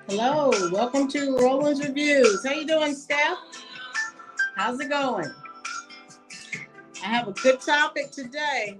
Hello, welcome to Roland's Reviews. How you doing, Steph? How's it going? I have a good topic today.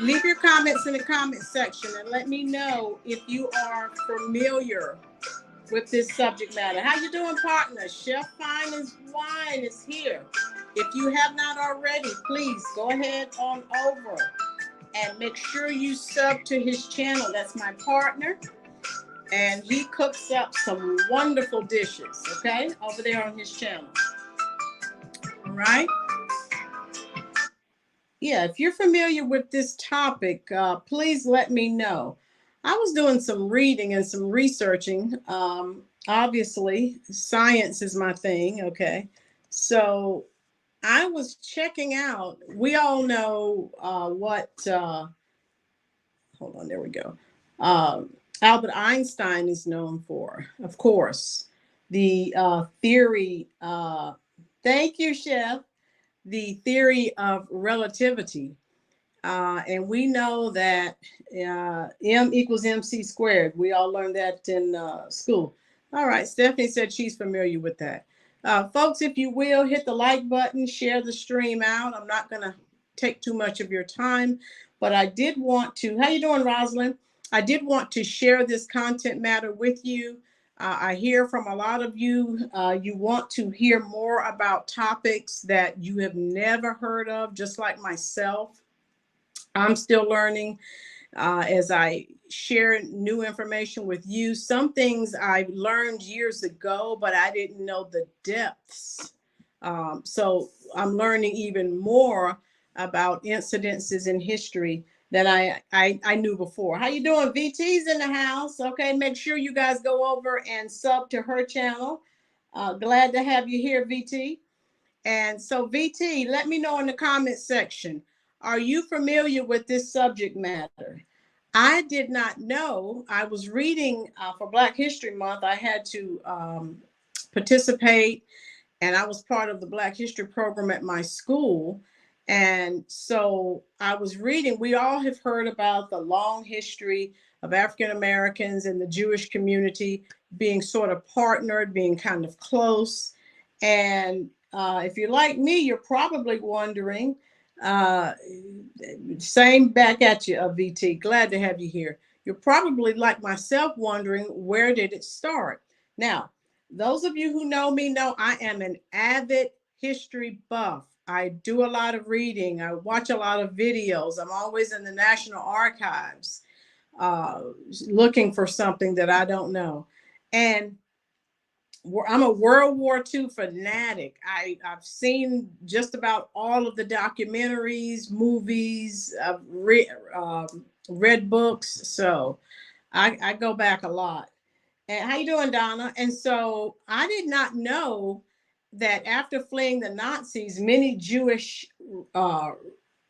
Leave your comments in the comment section and let me know if you are familiar with this subject matter. How you doing, partner? Chef Fine's Wine is here. If you have not already, please go ahead on over and make sure you sub to his channel. That's my partner. And he cooks up some wonderful dishes, okay, over there on his channel. All right. Yeah, if you're familiar with this topic, please let me know. I was doing some reading and some researching. Obviously, science is my thing, okay? So I was checking out, we all know hold on, there we go. Albert Einstein is known for, of course, the theory, thank you, Chef, the theory of relativity. And we know that M equals MC squared. We all learned that in school. All right, Stephanie said she's familiar with that. Folks, if you will, hit the like button, share the stream out. I'm not going to take too much of your time, but I did want to, how you doing, Rosalind? I did want to share this content matter with you. I hear from a lot of you, you want to hear more about topics that you have never heard of, just like myself. I'm still learning as I share new information with you. Some things I learned years ago, but I didn't know the depths. So I'm learning even more about incidences in history that I knew before. How you doing? VT's in the house. Okay, make sure you guys go over and sub to her channel. Glad to have you here, VT. And so VT, let me know in the comment section, are you familiar with this subject matter? I did not know. I was reading for Black History Month. I had to participate, and I was part of the Black History program at my school. And so I was reading, we all have heard about the long history of African Americans and the Jewish community being sort of partnered, being kind of close. And if you're like me, you're probably wondering, same back at you, VT, glad to have you here. You're probably like myself wondering, where did it start? Now, those of you who know me know I am an avid history buff. I do a lot of reading. I watch a lot of videos. I'm always in the National Archives looking for something that I don't know. And I'm a World War II fanatic. I've seen just about all of the documentaries, movies, I've read books. So I go back a lot. And how you doing, Donna? And so I did not know that after fleeing the Nazis, many Jewish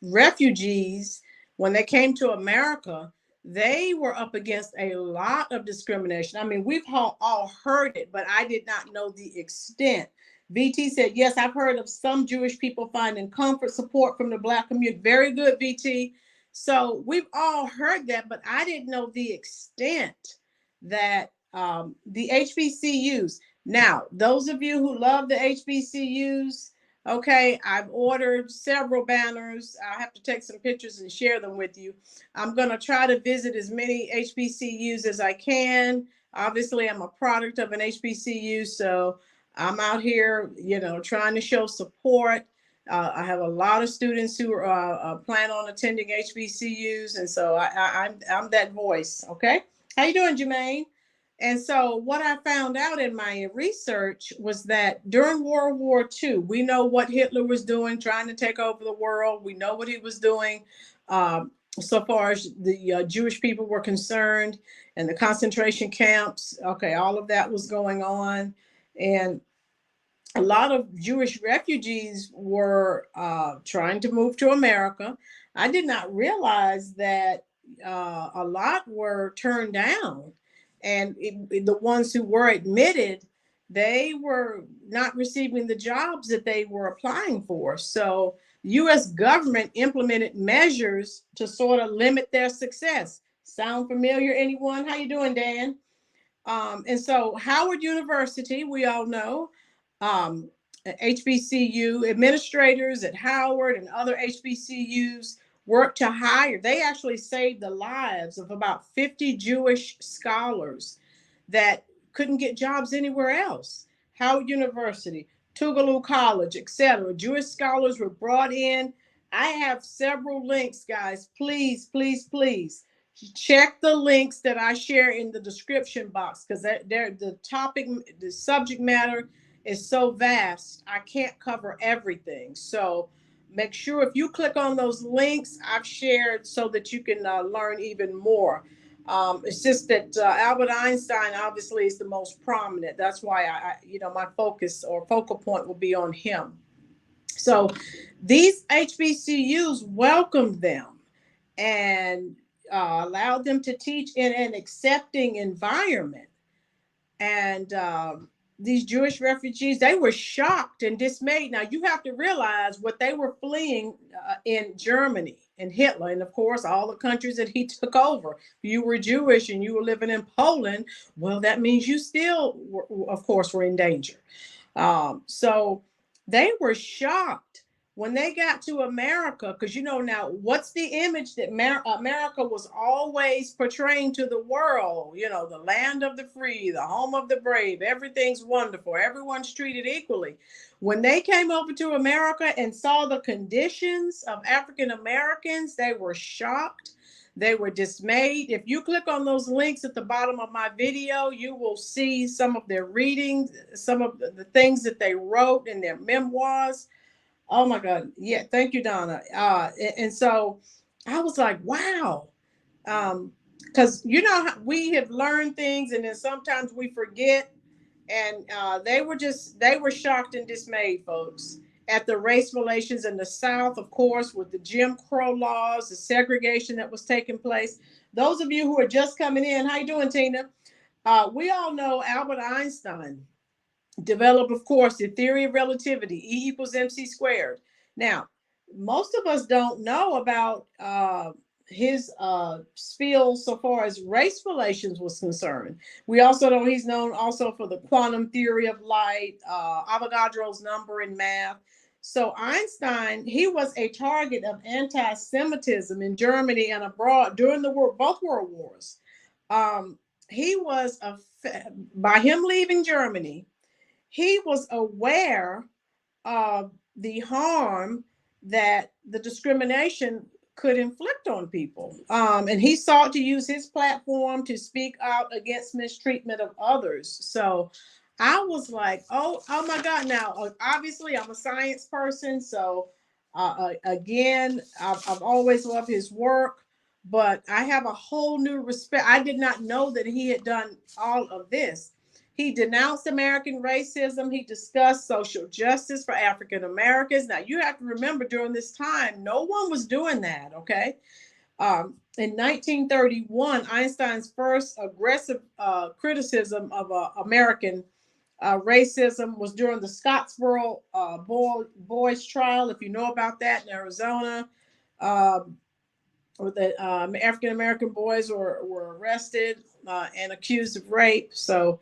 refugees, when they came to America, they were up against a lot of discrimination. I mean, we've all heard it, but I did not know the extent. VT said, yes, I've heard of some Jewish people finding comfort, support from the Black community. Very good, VT. So we've all heard that, but I didn't know the extent that the HBCU'S. Now, those of you who love the HBCU'S, okay, I've ordered several banners. I'll have to take some pictures and share them with you. I'm going to try to visit as many HBCU'S as I can. Obviously, I'm a product of an HBCU, so I'm out here, trying to show support. I have a lot of students who plan on attending HBCU'S, and so I'm that voice, okay? How you doing, Jermaine? And so what I found out in my research was that during World War II, we know what Hitler was doing, trying to take over the world. We know what he was doing so far as the Jewish people were concerned, and the concentration camps. Okay, all of that was going on. And a lot of Jewish refugees were trying to move to America. I did not realize that a lot were turned down. And the ones who were admitted, they were not receiving the jobs that they were applying for. So the U.S. government implemented measures to sort of limit their success. Sound familiar, anyone? How you doing, Dan? And so Howard University, we all know, HBCU administrators at Howard and other HBCUs worked to hire. They actually saved the lives of about 50 Jewish scholars that couldn't get jobs anywhere else. Howard University, Tougaloo College, etc. Jewish scholars were brought in. I have several links, guys. Please, please, please check the links that I share in the description box, because the topic, the subject matter is so vast. I can't cover everything. So make sure if you click on those links I've shared so that you can learn even more. It's just that Albert Einstein obviously is the most prominent. That's why my focus or focal point will be on him. So these HBCUs welcomed them and allowed them to teach in an accepting environment. And these Jewish refugees, they were shocked and dismayed. Now, you have to realize what they were fleeing in Germany and Hitler, and of course, all the countries that he took over. If you were Jewish and you were living in Poland, well, that means you still, of course, were in danger. So they were shocked when they got to America, because now what's the image that America was always portraying to the world? The land of the free, the home of the brave, everything's wonderful, everyone's treated equally. When they came over to America and saw the conditions of African Americans, they were shocked. They were dismayed. If you click on those links at the bottom of my video, you will see some of their readings, some of the things that they wrote in their memoirs. Oh my God. Yeah. Thank you, Donna. And so I was like, wow. Because, we have learned things and then sometimes we forget. And they were shocked and dismayed, folks, at the race relations in the South, of course, with the Jim Crow laws, the segregation that was taking place. Those of you who are just coming in, how you doing, Tina? We all know Albert Einstein developed, of course, the theory of relativity, E equals mc squared. Now, most of us don't know about his spiel so far as race relations was concerned. We also know he's known also for the quantum theory of light, Avogadro's number in math. So Einstein, he was a target of anti-Semitism in Germany and abroad during both world wars. He was, by him leaving Germany, he was aware of the harm that the discrimination could inflict on people. And he sought to use his platform to speak out against mistreatment of others. So I was like, oh my God. Now, obviously, I'm a science person. So again, I've always loved his work, but I have a whole new respect. I did not know that he had done all of this. He denounced American racism. He discussed social justice for African Americans. Now, you have to remember during this time, no one was doing that, okay? In 1931, Einstein's first aggressive criticism of American racism was during the Scottsboro boys trial, if you know about that, in Arizona. Where the African American boys were arrested and accused of rape. So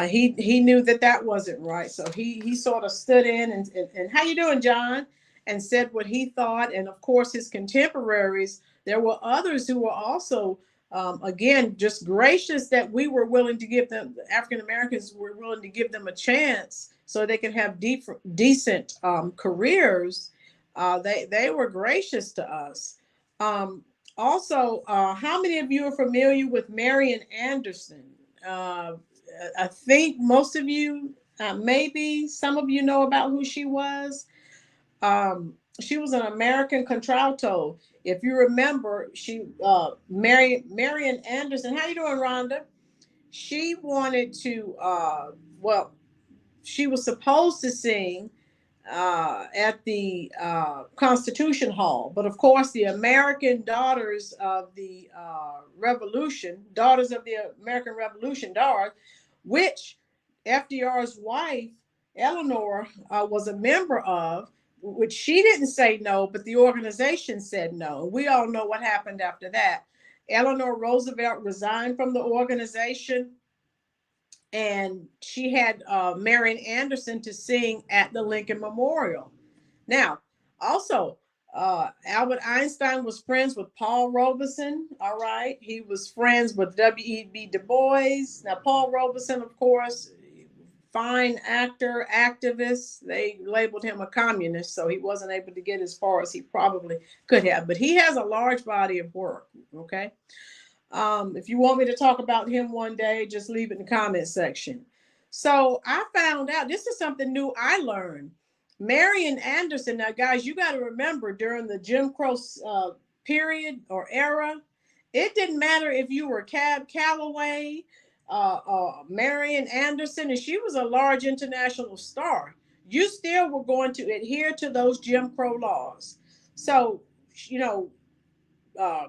he knew that wasn't right. So he sort of stood in and how you doing, John? And said what he thought. And of course, his contemporaries, there were others who were also, again, just gracious that we were willing to give them, African Americans were willing to give them a chance so they could have decent careers. They were gracious to us. Also, how many of you are familiar with Marion Anderson? I think most of you, maybe some of you know about who she was. She was an American contralto. If you remember, Marion Anderson. How you doing, Rhonda? She wanted to, she was supposed to sing at the Constitution Hall. But of course, the American Daughters of the Revolution, Daughters of the American Revolution, which FDR's wife, Eleanor, was a member of, which she didn't say no, but the organization said no. We all know what happened after that. Eleanor Roosevelt resigned from the organization. and she had Marion Anderson to sing at the Lincoln Memorial. Now, also, Albert Einstein was friends with Paul Roberson. All right, he was friends with W.E.B. Du Bois. Now, Paul Roberson, of course, fine actor, activist. They labeled him a communist, so he wasn't able to get as far as he probably could have. But he has a large body of work. Okay. If you want me to talk about him one day, just leave it in the comment section. So I found out, this is something new I learned. Marion Anderson, now guys, you got to remember during the Jim Crow period or era, it didn't matter if you were Cab Calloway, Marion Anderson, and she was a large international star. You still were going to adhere to those Jim Crow laws. So, you know, uh,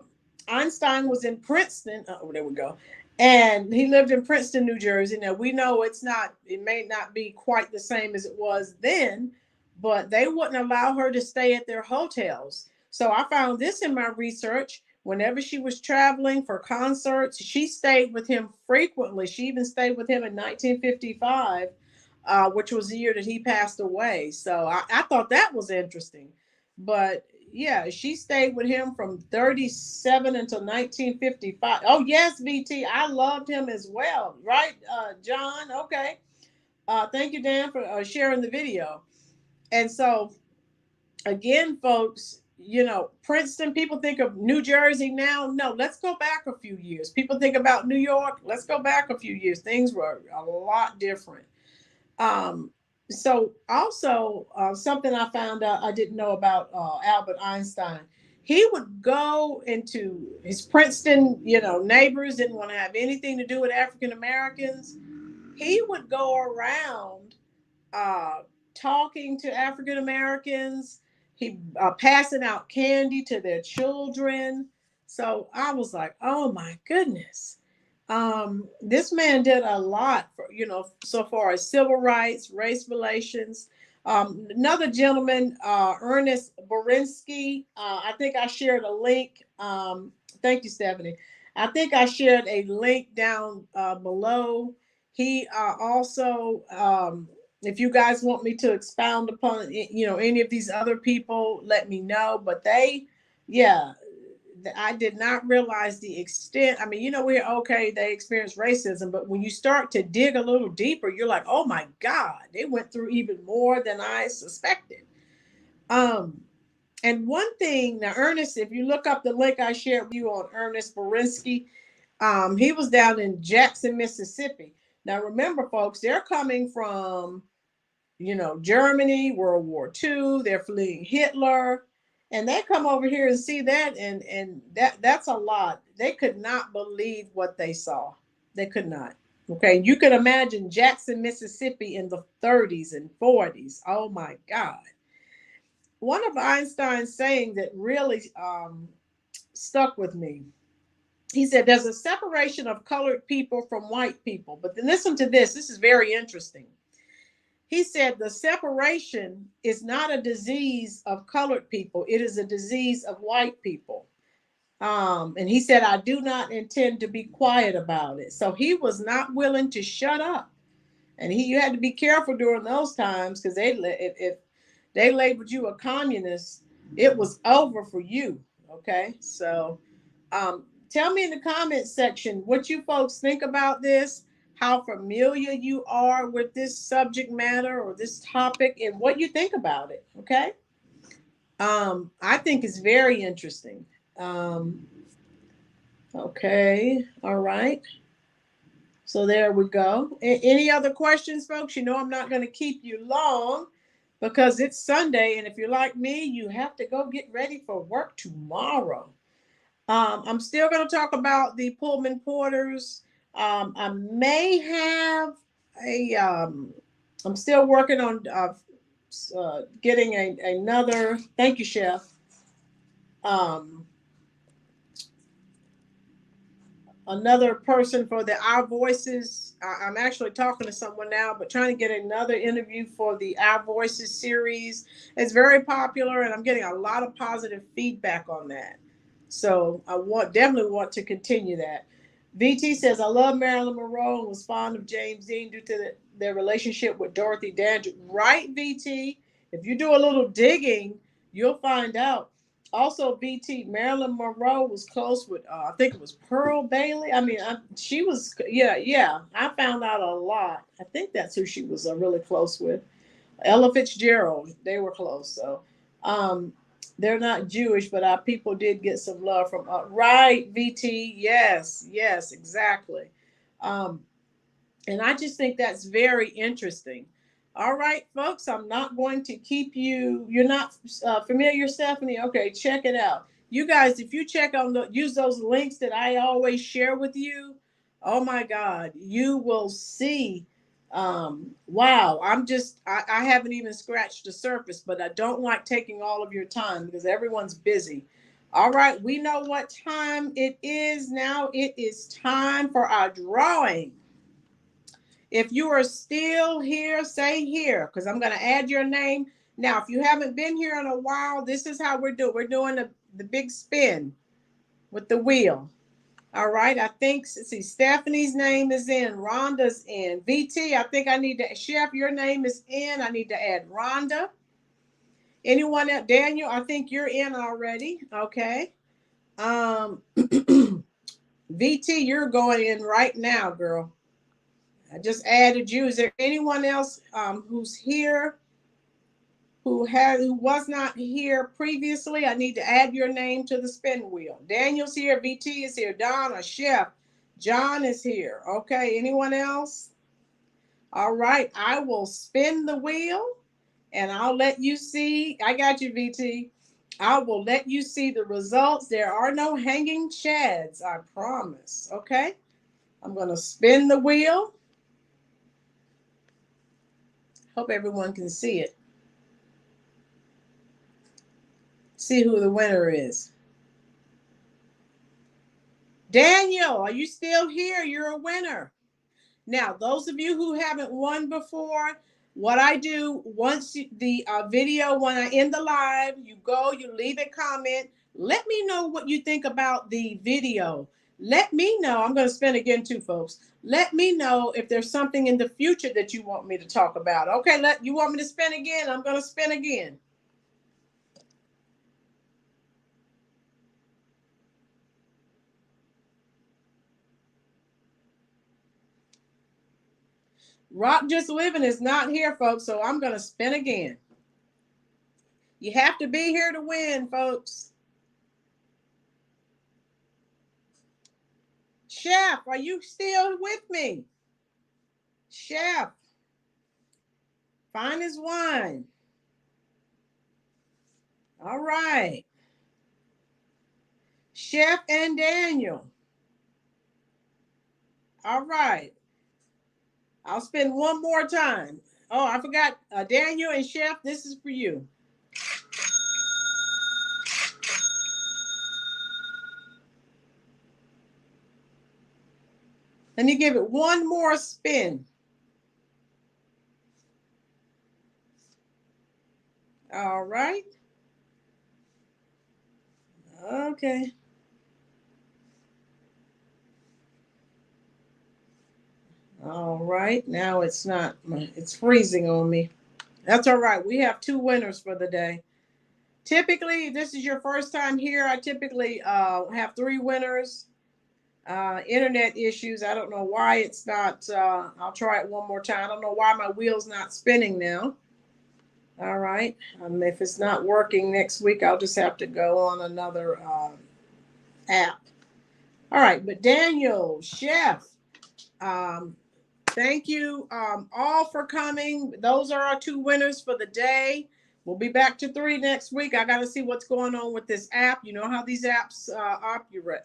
Einstein was in Princeton. Oh, there we go. And he lived in Princeton, New Jersey. Now we know it may not be quite the same as it was then, but they wouldn't allow her to stay at their hotels. So I found this in my research. Whenever she was traveling for concerts, she stayed with him frequently. She even stayed with him in 1955, which was the year that he passed away. So I thought that was interesting. But yeah, she stayed with him from 37 until 1955. Oh, yes, VT. I loved him as well. Right, John? Okay. Thank you, Dan, for sharing the video. And so, again, folks, you know, Princeton, people think of New Jersey now. No, let's go back a few years. People think about New York. Let's go back a few years. Things were a lot different. So also something I found out I didn't know about Albert Einstein. He would go into his Princeton, you know, neighbors didn't want to have anything to do with African Americans. He would go around uh, talking to African Americans. He passing out candy to their children. So I was like, oh my goodness. This man did a lot for, you know, so far as civil rights, race relations. Another gentleman, Ernest Borinsky, I think I shared a link. Thank you, Stephanie. I think I shared a link down below. He also, if you guys want me to expound upon, you know, any of these other people, let me know. But they, yeah, I did not realize the extent. I mean, you know, we're okay, they experience racism, but when you start to dig a little deeper, you're like, oh my God, they went through even more than I suspected. And one thing now, Ernest, if you look up the link I shared with you on Ernest Borinsky, he was down in Jackson, Mississippi. Now, remember, folks, they're coming from, you know, Germany, World War II, they're fleeing Hitler, and they come over here and see that, and that's a lot. They could not believe what they saw. They could not. Okay, you could imagine Jackson, Mississippi in the 30s and 40s. Oh my God. One of Einstein's saying that really stuck with me. He said, there's a separation of colored people from white people. But then listen to this. This is very interesting. He said the separation is not a disease of colored people. It is a disease of white people. And he said, I do not intend to be quiet about it. So he was not willing to shut up. And you had to be careful during those times, because if they labeled you a communist, it was over for you. Okay. So tell me in the comment section what you folks think about this, how familiar you are with this subject matter or this topic, and what you think about it. Okay. I think it's very interesting. Okay. All right. So there we go. Any other questions, folks? You know, I'm not going to keep you long because it's Sunday. And if you're like me, you have to go get ready for work tomorrow. I'm still going to talk about the Pullman Porters. I may have I'm still working on getting another, thank you, Chef. Another person for the Our Voices. I'm actually talking to someone now, but trying to get another interview for the Our Voices series. It's very popular, and I'm getting a lot of positive feedback on that. So I definitely want to continue that. VT says, I love Marilyn Monroe and was fond of James Dean due to their relationship with Dorothy Dandridge. Right, VT? If you do a little digging, you'll find out. Also, VT, Marilyn Monroe was close with, I think it was Pearl Bailey. I mean, she was, yeah. I found out a lot. I think that's who she was really close with. Ella Fitzgerald, they were close. So, they're not Jewish, but our people did get some love from right, VT. Yes, exactly. Um, and I just think that's very interesting. All right, folks, I'm not going to keep you. You're not familiar, Stephanie? Okay, check it out. You guys, if you check on use those links that I always share with you, oh my God, you will see. Wow, I haven't even scratched the surface, but I don't like taking all of your time because everyone's busy. All right, we know what time it is now. It is time for our drawing. If you are still here, say here, because I'm going to add your name. Now, if you haven't been here in a while, this is how we're doing. We're doing the big spin with the wheel. All right. I think, see, Stephanie's name is in. Rhonda's in. VT, I think I need to, Chef, your name is in. I need to add Rhonda. Anyone else? Daniel, I think you're in already. Okay. VT, you're going in right now, girl. I just added you. Is there anyone else who's here who was not here previously? I need to add your name to the spin wheel. Daniel's here. VT is here. Donna, Chef. John is here. Okay. Anyone else? All right. I will spin the wheel and I'll let you see. I got you, VT. I will let you see the results. There are no hanging chads. I promise. Okay. I'm going to spin the wheel. Hope everyone can see it. See who the winner is. Daniel, are you still here? You're a winner. Now, those of you who haven't won before, what I do once the video, when I end the live, you leave a comment. Let me know what you think about the video. Let me know. I'm going to spin again too, folks. Let me know if there's something in the future that you want me to talk about. Okay, you want me to spin again? I'm going to spin again. Rock Just Living is not here, folks, so I'm going to spin again. You have to be here to win, folks. Chef, are you still with me? Chef, fine as wine. All right. Chef and Daniel. All right. I'll spin one more time. Oh, I forgot. Daniel and Chef, this is for you. Let me give it one more spin. All right. Okay. All right. Now it's freezing on me. That's all right. We have 2 winners for the day. Typically, if this is your first time here, I typically have 3 winners. Internet issues. I don't know why it's not. I'll try it one more time. I don't know why my wheel's not spinning now. All right. If it's not working next week, I'll just have to go on another app. All right. But Daniel, Chef, thank you all for coming. Those are our 2 winners for the day. We'll be back to 3 next week. I got to see what's going on with this app. You know how these apps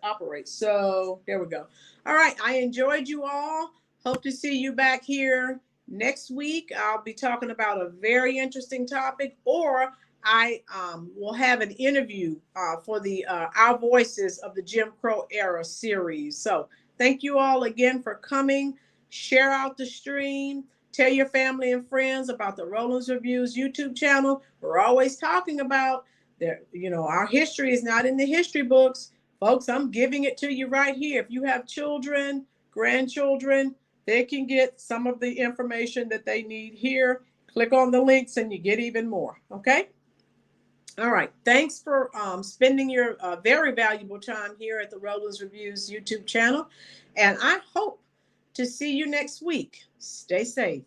operate. So there we go. All right. I enjoyed you all. Hope to see you back here next week. I'll be talking about a very interesting topic, or I will have an interview for the Our Voices of the Jim Crow Era series. So thank you all again for coming. Share out the stream. Tell your family and friends about the Rollins Reviews YouTube channel. We're always talking about that. You know, our history is not in the history books. Folks, I'm giving it to you right here. If you have children, grandchildren, they can get some of the information that they need here. Click on the links and you get even more. Okay. All right. Thanks for spending your very valuable time here at the Rollins Reviews YouTube channel. And I hope to see you next week. Stay safe.